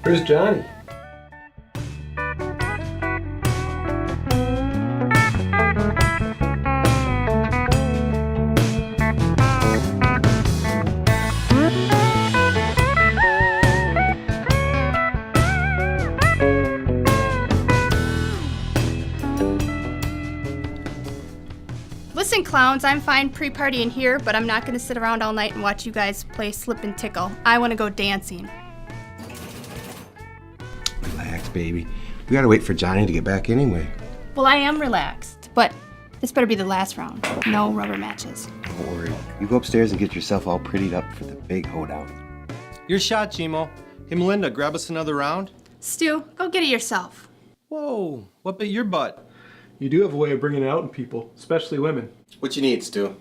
Where's Johnny? Listen, clowns, I'm fine pre-partying here, but I'm not going to sit around all night and watch you guys play slip and tickle. I want to go dancing. Relax, baby. We gotta wait for Johnny to get back anyway. Well, I am relaxed, but this better be the last round. No rubber matches. Don't worry. You go upstairs and get yourself all prettied up for the big hoedown. Your shot, Chimo. Hey, Melinda, grab us another round. Stu, go get it yourself. Whoa, what bit your butt? You do have a way of bringing it out in people, especially women. What you need, Stu?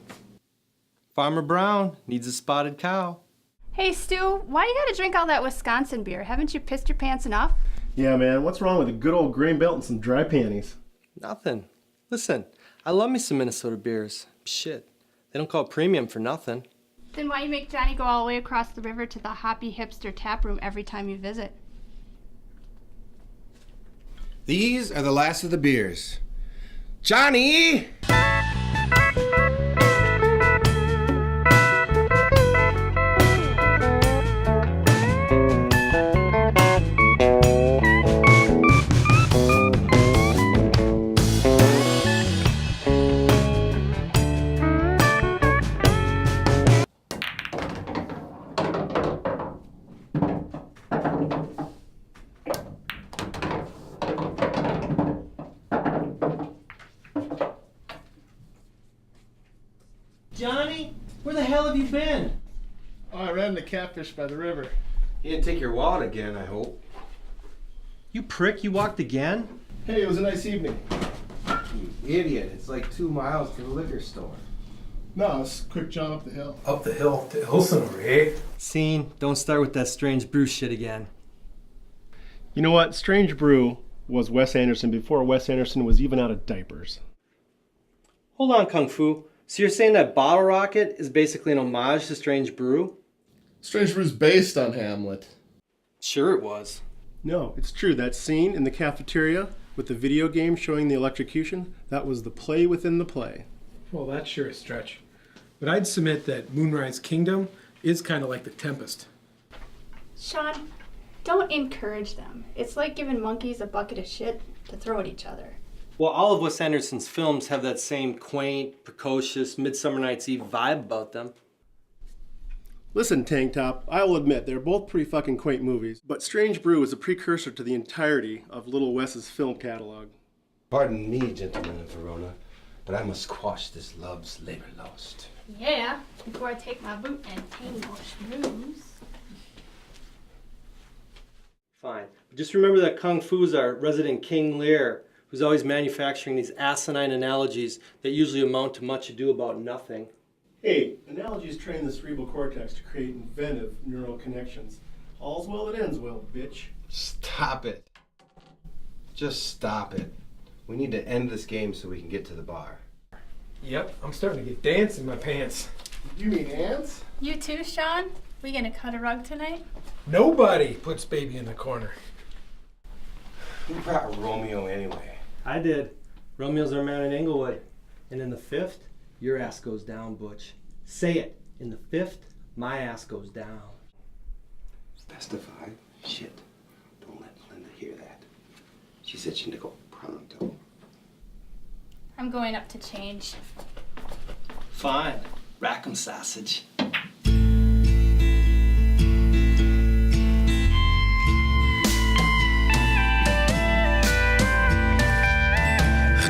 Farmer Brown needs a spotted cow. Hey, Stu, why you gotta drink all that Wisconsin beer? Haven't you pissed your pants enough? Yeah, man, what's wrong with a good old grain belt and some dry panties? Nothing. Listen, I love me some Minnesota beers. Shit, they don't call it premium for nothing. Then why you make Johnny go all the way across the river to the hoppy hipster tap room every time you visit? These are the last of the beers. Johnny! Johnny, where the hell have you been? Oh, I ran into catfish by the river. You didn't take your wallet again, I hope. You prick, you walked again? Hey, it was a nice evening. You idiot. It's like 2 miles to the liquor store. No, it's a quick jaunt up the hill. Up the hill to Elsinore, eh? Scene, don't start with that strange brew shit again. You know what? Strange Brew was Wes Anderson before Wes Anderson was even out of diapers. Hold on, Kung Fu. So you're saying that Bottle Rocket is basically an homage to Strange Brew? Strange Brew's based on Hamlet. Sure it was. No, it's true. That scene in the cafeteria with the video game showing the electrocution, that was the play within the play. Well, that's sure a stretch. But I'd submit that Moonrise Kingdom is kind of like The Tempest. Sean, don't encourage them. It's like giving monkeys a bucket of shit to throw at each other. Well, all of Wes Anderson's films have that same quaint, precocious, Midsummer Night's Eve vibe about them. Listen, Tank Top, I will admit they're both pretty fucking quaint movies, but Strange Brew is a precursor to the entirety of Little Wes's film catalog. Pardon me, gentlemen of Verona, but I must quash this love's labor lost. Yeah, before I take my boot and paint more shrews. Fine. But just remember that Kung Fu's our resident King Lear, who's always manufacturing these asinine analogies that usually amount to much ado about nothing. Hey, analogies train the cerebral cortex to create inventive neural connections. All's well that ends well, bitch. Stop it. Just stop it. We need to end this game so we can get to the bar. Yep, I'm starting to get dance in my pants. You mean ants? You too, Sean? We gonna cut a rug tonight? Nobody puts baby in the corner. Who brought Romeo anyway? I did. Romeo's our man in Englewood. And in the fifth, your ass goes down, Butch. Say it. In the fifth, my ass goes down. Best of 5? Shit. Don't let Linda hear that. She said she need to go pronto. I'm going up to change. Fine. Rack 'em sausage.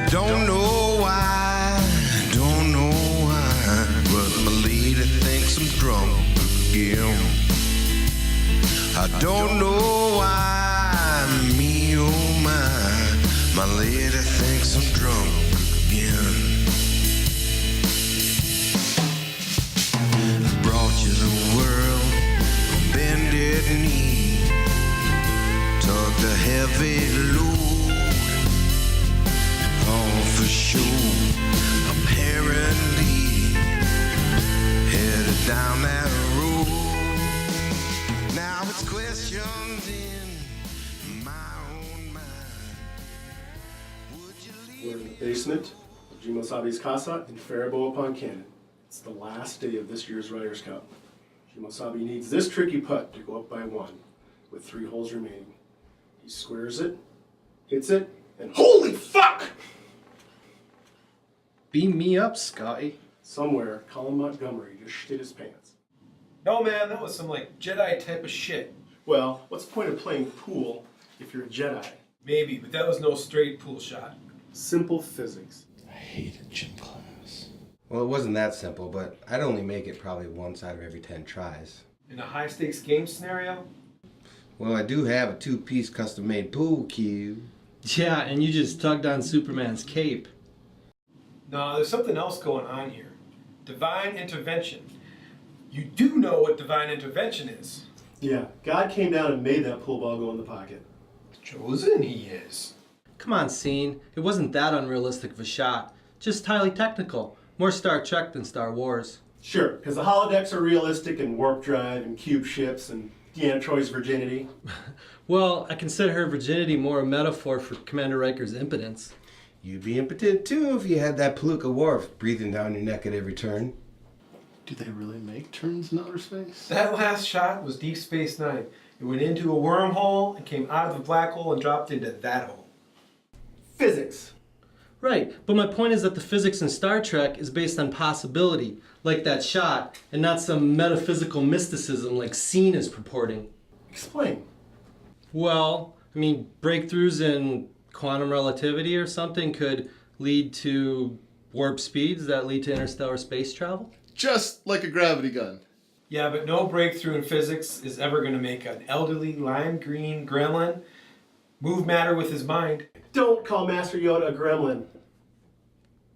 Don't know why, but my lady thinks I'm drunk again. I don't know why, me oh my lady thinks I'm drunk again. I brought you the world on bended knee, took the heavy load. All for show, apparently headed down that road. Now it's questions in my own mind. Would you We're in leave the basement of Jimosabi's casa in Faribault upon Cannon. It's the last day of this year's Ryder's Cup. Jimosabi needs this tricky putt to go up by 1, with 3 holes remaining. He squares it, hits it, and holy fuck! Beam me up, Scotty. Somewhere, Colin Montgomery just shit his pants. No, man, that was some like Jedi type of shit. Well, what's the point of playing pool if you're a Jedi? Maybe, but that was no straight pool shot. Simple physics. I hated gym class. Well, it wasn't that simple, but I'd only make it probably once out of every 10 tries. In a high stakes game scenario? Well, I do have a 2-piece custom-made pool cue. Yeah, and you just tugged on Superman's cape. No, there's something else going on here. Divine intervention. You do know what divine intervention is. Yeah, God came down and made that pool ball go in the pocket. Chosen he is. Come on, Scene. It wasn't that unrealistic of a shot. Just highly technical. More Star Trek than Star Wars. Sure, because the holodecks are realistic and warp drive and cube ships and Deanna Troy's virginity. Well, I consider her virginity more a metaphor for Commander Riker's impotence. You'd be impotent too if you had that Palooka Wharf breathing down your neck at every turn. Do they really make turns in outer space? That last shot was Deep Space Nine. It went into a wormhole and came out of the black hole and dropped into that hole. Physics. Right, but my point is that the physics in Star Trek is based on possibility, like that shot, and not some metaphysical mysticism like Scene is purporting. Explain. Well, I mean, breakthroughs in quantum relativity or something could lead to warp speeds that lead to interstellar space travel? Just like a gravity gun. Yeah, but no breakthrough in physics is ever going to make an elderly lime green gremlin move matter with his mind. Don't call Master Yoda a gremlin.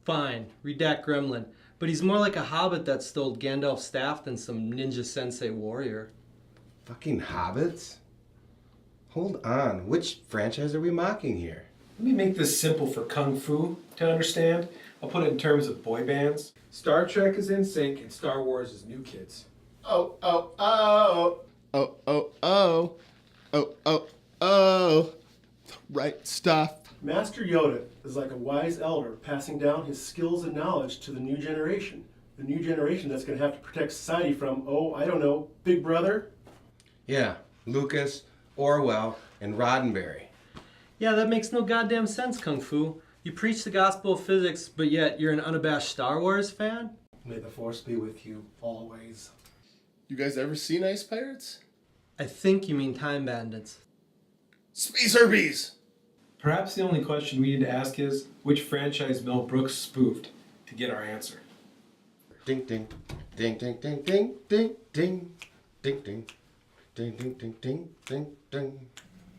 Fine, redact Gremlin. But he's more like a hobbit that stole Gandalf's staff than some ninja sensei warrior. Fucking hobbits? Hold on, which franchise are we mocking here? Let me make this simple for Kung Fu to understand. I'll put it in terms of boy bands. Star Trek is in sync and Star Wars is new kids. Oh, oh, oh. Oh, oh, oh. Oh, oh, oh. The right stuff. Master Yoda is like a wise elder passing down his skills and knowledge to the new generation. The new generation that's going to have to protect society from, oh, I don't know, Big Brother? Yeah, Lucas, Orwell, and Roddenberry. Yeah, that makes no goddamn sense, Kung Fu. You preach the gospel of physics, but yet you're an unabashed Star Wars fan? May the Force be with you always. You guys ever seen Ice Pirates? I think you mean Time Bandits. Space Herbies! Perhaps the only question we need to ask is, which franchise Mel Brooks spoofed to get our answer? Ding ding, ding ding ding ding ding ding ding ding ding ding ding ding ding ding.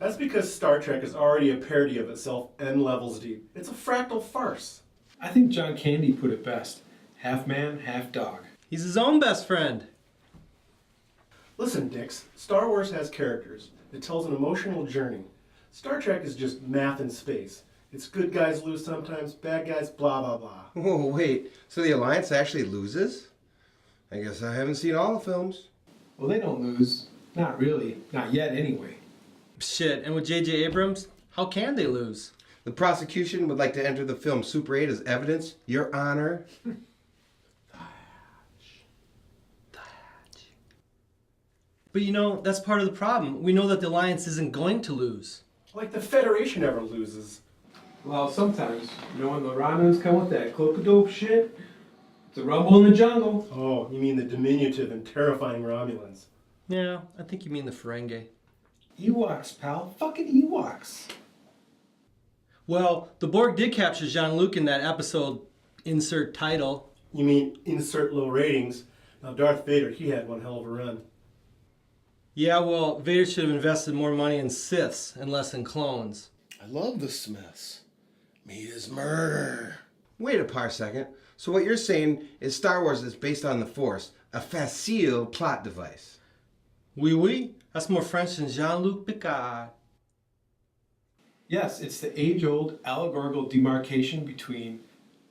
That's because Star Trek is already a parody of itself N levels deep. It's a fractal farce. I think John Candy put it best. Half man, half dog. He's his own best friend. Listen, Dix, Star Wars has characters. It tells an emotional journey. Star Trek is just math in space. It's good guys lose sometimes, bad guys blah blah blah. Whoa, wait, so the Alliance actually loses? I guess I haven't seen all the films. Well, they don't lose. Not really. Not yet, anyway. Shit, and with J.J. Abrams, how can they lose? The prosecution would like to enter the film Super 8 as evidence, Your Honor. But you know, that's part of the problem. We know that the Alliance isn't going to lose. Like the Federation never loses. Well, sometimes, you know, when the Romulans come with that cloak of dope shit, it's a rumble in the jungle. Oh, you mean the diminutive and terrifying Romulans. Yeah, I think you mean the Ferengi. Ewoks, pal. Fucking Ewoks. Well, the Borg did capture Jean-Luc in that episode, insert title. You mean insert low ratings. Now Darth Vader, he had one hell of a run. Yeah, well, Vader should have invested more money in Siths and less in clones. I love the Smiths. Meat is murder. Wait a parsecond. So what you're saying is Star Wars is based on the Force, a facile plot device. Oui, oui. That's more French than Jean-Luc Picard. Yes, it's the age-old allegorical demarcation between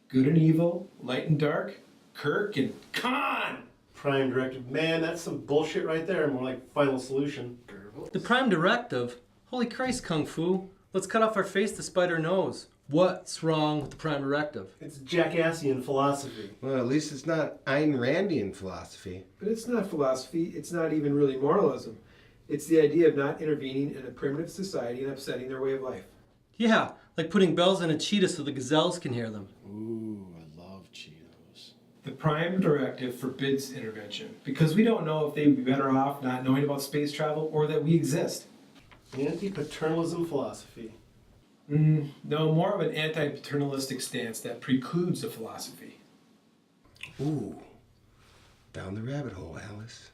good and evil, light and dark, Kirk and Khan. Prime Directive. Man, that's some bullshit right there. More like Final Solution. The Prime Directive? Holy Christ, Kung Fu. Let's cut off our face to spite our nose. What's wrong with the Prime Directive? It's Jackassian philosophy. Well, at least it's not Ayn Randian philosophy. But it's not philosophy, it's not even really moralism. It's the idea of not intervening in a primitive society and upsetting their way of life. Yeah, like putting bells on a cheetah so the gazelles can hear them. Ooh, I love Cheetos. The Prime Directive forbids intervention because we don't know if they'd be better off not knowing about space travel or that we exist. Anti-paternalism philosophy. No, more of an anti-paternalistic stance that precludes the philosophy. Ooh, down the rabbit hole, Alice.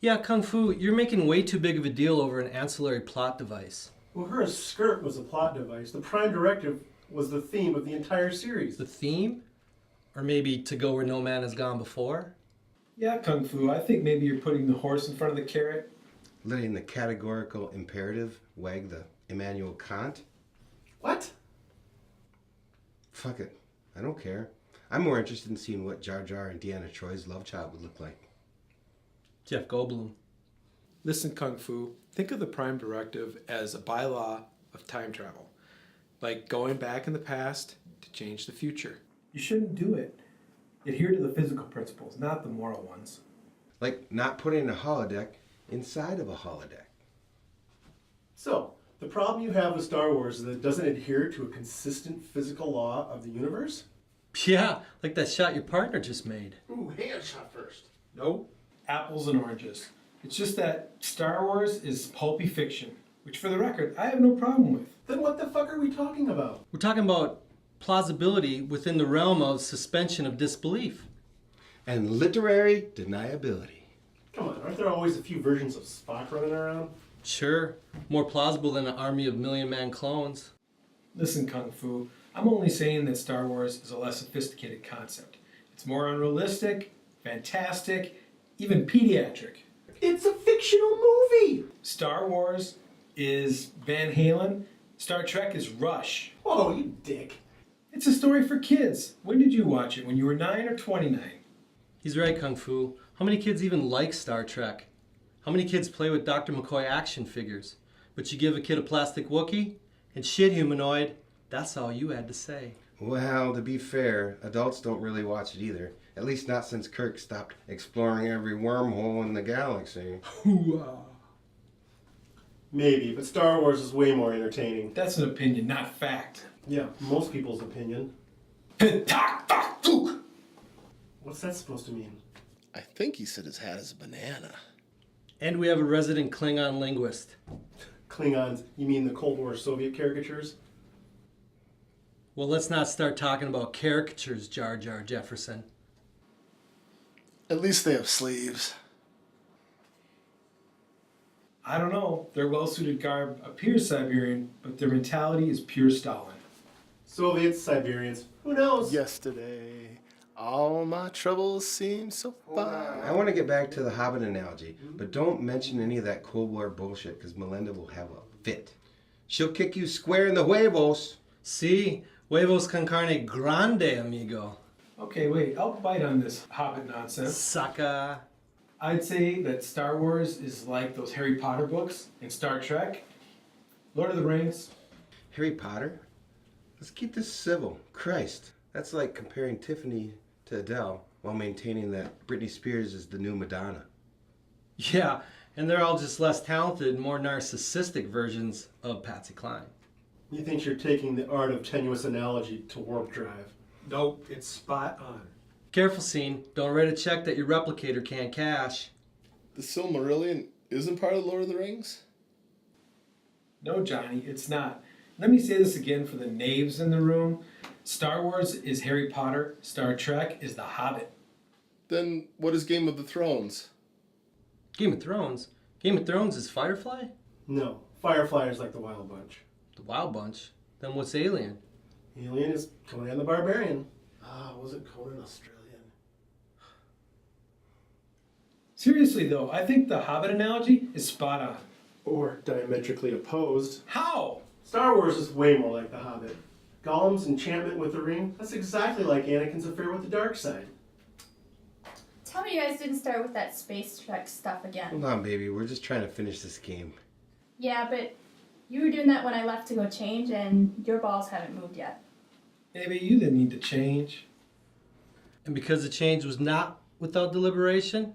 Yeah, Kung Fu, you're making way too big of a deal over an ancillary plot device. Well, her skirt was a plot device. The Prime Directive was the theme of the entire series. The theme? Or maybe to go where no man has gone before? Yeah, Kung Fu, I think maybe you're putting the horse in front of the carrot. Letting the categorical imperative wag the Immanuel Kant? What? Fuck it. I don't care. I'm more interested in seeing what Jar Jar and Deanna Troy's love child would look like. Jeff Goldblum. Listen, Kung Fu, think of the Prime Directive as a bylaw of time travel. Like going back in the past to change the future. You shouldn't do it. Adhere to the physical principles, not the moral ones. Like not putting a holodeck inside of a holodeck. So, the problem you have with Star Wars is that it doesn't adhere to a consistent physical law of the universe? Yeah, like that shot your partner just made. Ooh, hand shot first. Nope. Apples and oranges. It's just that Star Wars is pulpy fiction, which for the record, I have no problem with. Then what the fuck are we talking about? We're talking about plausibility within the realm of suspension of disbelief. And literary deniability. Come on, aren't there always a few versions of Spock running around? Sure, more plausible than an army of million-man clones. Listen, Kung Fu, I'm only saying that Star Wars is a less sophisticated concept. It's more unrealistic, fantastic, even pediatric. It's a fictional movie! Star Wars is Van Halen. Star Trek is Rush. Oh, you dick. It's a story for kids. When did you watch it? When you were 9 or 29? He's right, Kung Fu. How many kids even like Star Trek? How many kids play with Dr. McCoy action figures? But you give a kid a plastic Wookiee? And shit, humanoid, that's all you had to say. Well, to be fair, adults don't really watch it either. At least not since Kirk stopped exploring every wormhole in the galaxy. Maybe, but Star Wars is way more entertaining. That's an opinion, not fact. Yeah, most people's opinion. What's that supposed to mean? I think he said his hat is a banana. And we have a resident Klingon linguist. Klingons, you mean the Cold War Soviet caricatures? Well, let's not start talking about caricatures, Jar Jar Jefferson. At least they have sleeves. I don't know. Their well-suited garb appears Siberian, but their mentality is pure Stalin. Soviets, Siberians, who knows? Yesterday, all my troubles seem so far. I want to get back to the Hobbit analogy, but don't mention any of that Cold War bullshit, because Melinda will have a fit. She'll kick you square in the huevos. Si, huevos con carne grande, amigo. Okay, wait. I'll bite on this Hobbit nonsense. Sucker. I'd say that Star Wars is like those Harry Potter books and Star Trek. Lord of the Rings. Harry Potter? Let's keep this civil. Christ. That's like comparing Tiffany to Adele while maintaining that Britney Spears is the new Madonna. Yeah, and they're all just less talented, more narcissistic versions of Patsy Cline. He thinks you're taking the art of tenuous analogy to warp drive. Nope, it's spot on. Careful, Scene. Don't write a check that your replicator can't cash. The Silmarillion isn't part of Lord of the Rings? No, Johnny, it's not. Let me say this again for the knaves in the room. Star Wars is Harry Potter. Star Trek is The Hobbit. Then what is Game of the Thrones? Game of Thrones? Game of Thrones is Firefly? No, Firefly is like the Wild Bunch. The Wild Bunch? Then what's Alien? Alien is Conan the Barbarian. Wasn't Conan Australian? Seriously, though, I think the Hobbit analogy is spot on. Or diametrically opposed. How? Star Wars is way more like The Hobbit. Gollum's enchantment with the ring, that's exactly like Anakin's affair with the dark side. Tell me you guys didn't start with that space trek stuff again. Hold on, baby. We're just trying to finish this game. Yeah, but you were doing that when I left to go change, and your balls haven't moved yet. Maybe you didn't need to change. And because the change was not without deliberation,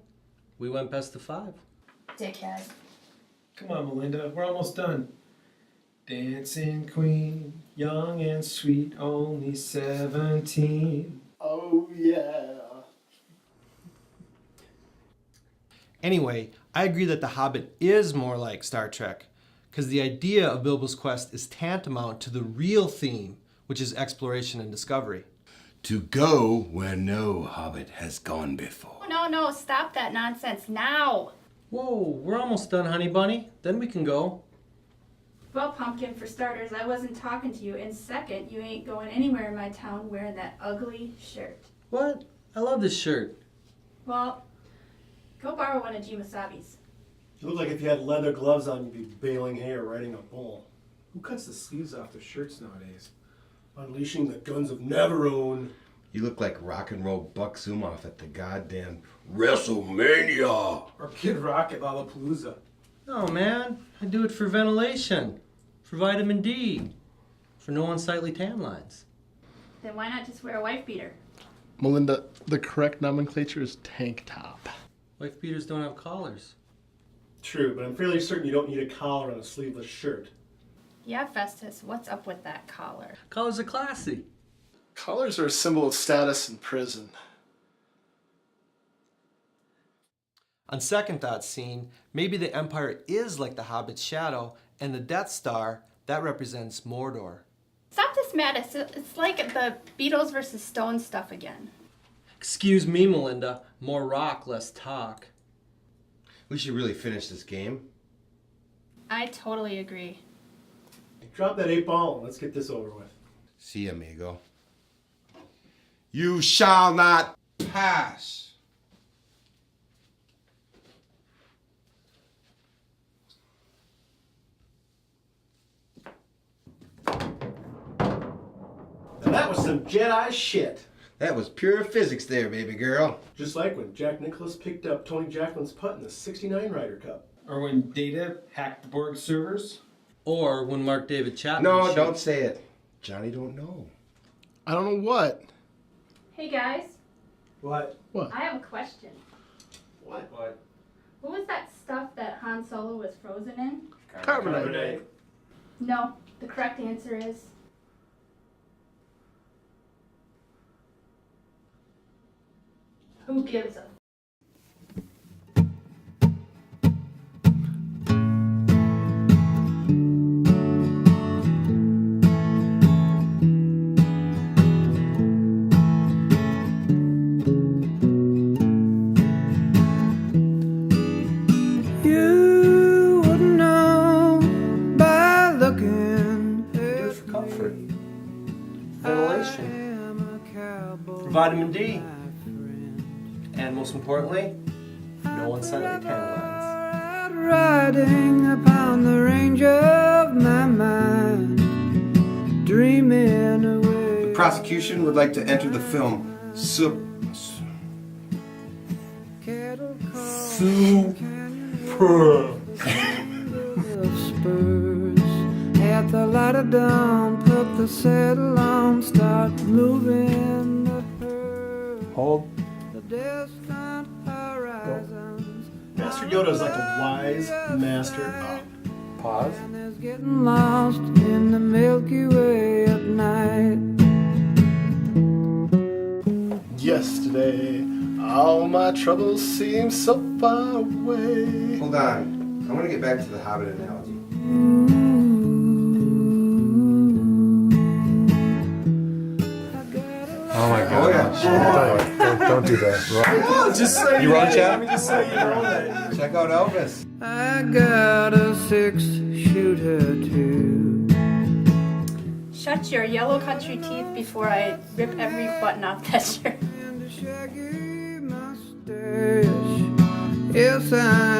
we went best of 5. Dickhead. Come on, Melinda, we're almost done. Dancing queen, young and sweet, only 17. Oh, yeah. Anyway, I agree that The Hobbit is more like Star Trek, because the idea of Bilbo's quest is tantamount to the real theme, which is exploration and discovery. To go where no hobbit has gone before. Oh, no, stop that nonsense now. Whoa, we're almost done, honey bunny. Then we can go. Well, Pumpkin, for starters, I wasn't talking to you. And second, you ain't going anywhere in my town wearing that ugly shirt. What? I love this shirt. Well, go borrow one of Jimasabi's. You look like if you had leather gloves on, you'd be baling hay or riding a bull. Who cuts the sleeves off their shirts nowadays? Unleashing the guns of Neverone. You look like rock and roll Buck Zumoff at the goddamn WrestleMania. Or Kid Rock at Lollapalooza. Oh man, I do it for ventilation, for vitamin D, for no unsightly tan lines. Then why not just wear a wife beater? Melinda, the correct nomenclature is tank top. Wife beaters don't have collars. True, but I'm fairly certain you don't need a collar on a sleeveless shirt. Yeah, Festus, what's up with that collar? Collars are classy. Collars are a symbol of status in prison. On second thought, Scene, maybe the Empire is like the Hobbit's shadow, and the Death Star, that represents Mordor. Stop this madness. It's like the Beatles versus Stones stuff again. Excuse me, Melinda. More rock, less talk. We should really finish this game. I totally agree. Drop that 8-ball and let's get this over with. See, amigo. You shall not pass. Now that was some Jedi shit. That was pure physics there, baby girl. Just like when Jack Nicklaus picked up Tony Jacklin's putt in the '69 Ryder Cup. Or when Data hacked the Borg servers. Or when Mark David Chapman No, shoots- don't say it. Johnny don't know. I don't know what. Hey guys, What? I have a question. What? What? What was that stuff that Han Solo was frozen in? Carbonite. No, the correct answer is... Who gives a... You would know by looking Do it for comfort, ventilation, for vitamin D, and most importantly, no unsightly tan lines. riding upon the range of my mind, dreaming away. The prosecution would like to enter the film Cattle of spurs at the light of dawn, put the saddle on, start moving the herd. Hold. The distant horizons. Master Master Yoda is like a wise master. Pause. Is getting lost in the Milky Way at night. Yesterday, all my troubles seem so far away. Hold on. I want to get back to the Hobbit analogy. Oh my Oh, god. yeah. Don't do that. Just so You wrote Chad? Let me just say you know that. Check out Elvis. I got a 6-shooter too. Shut your yellow country teeth before I rip every button off that shirt. And a shaggy mustache. Yes, I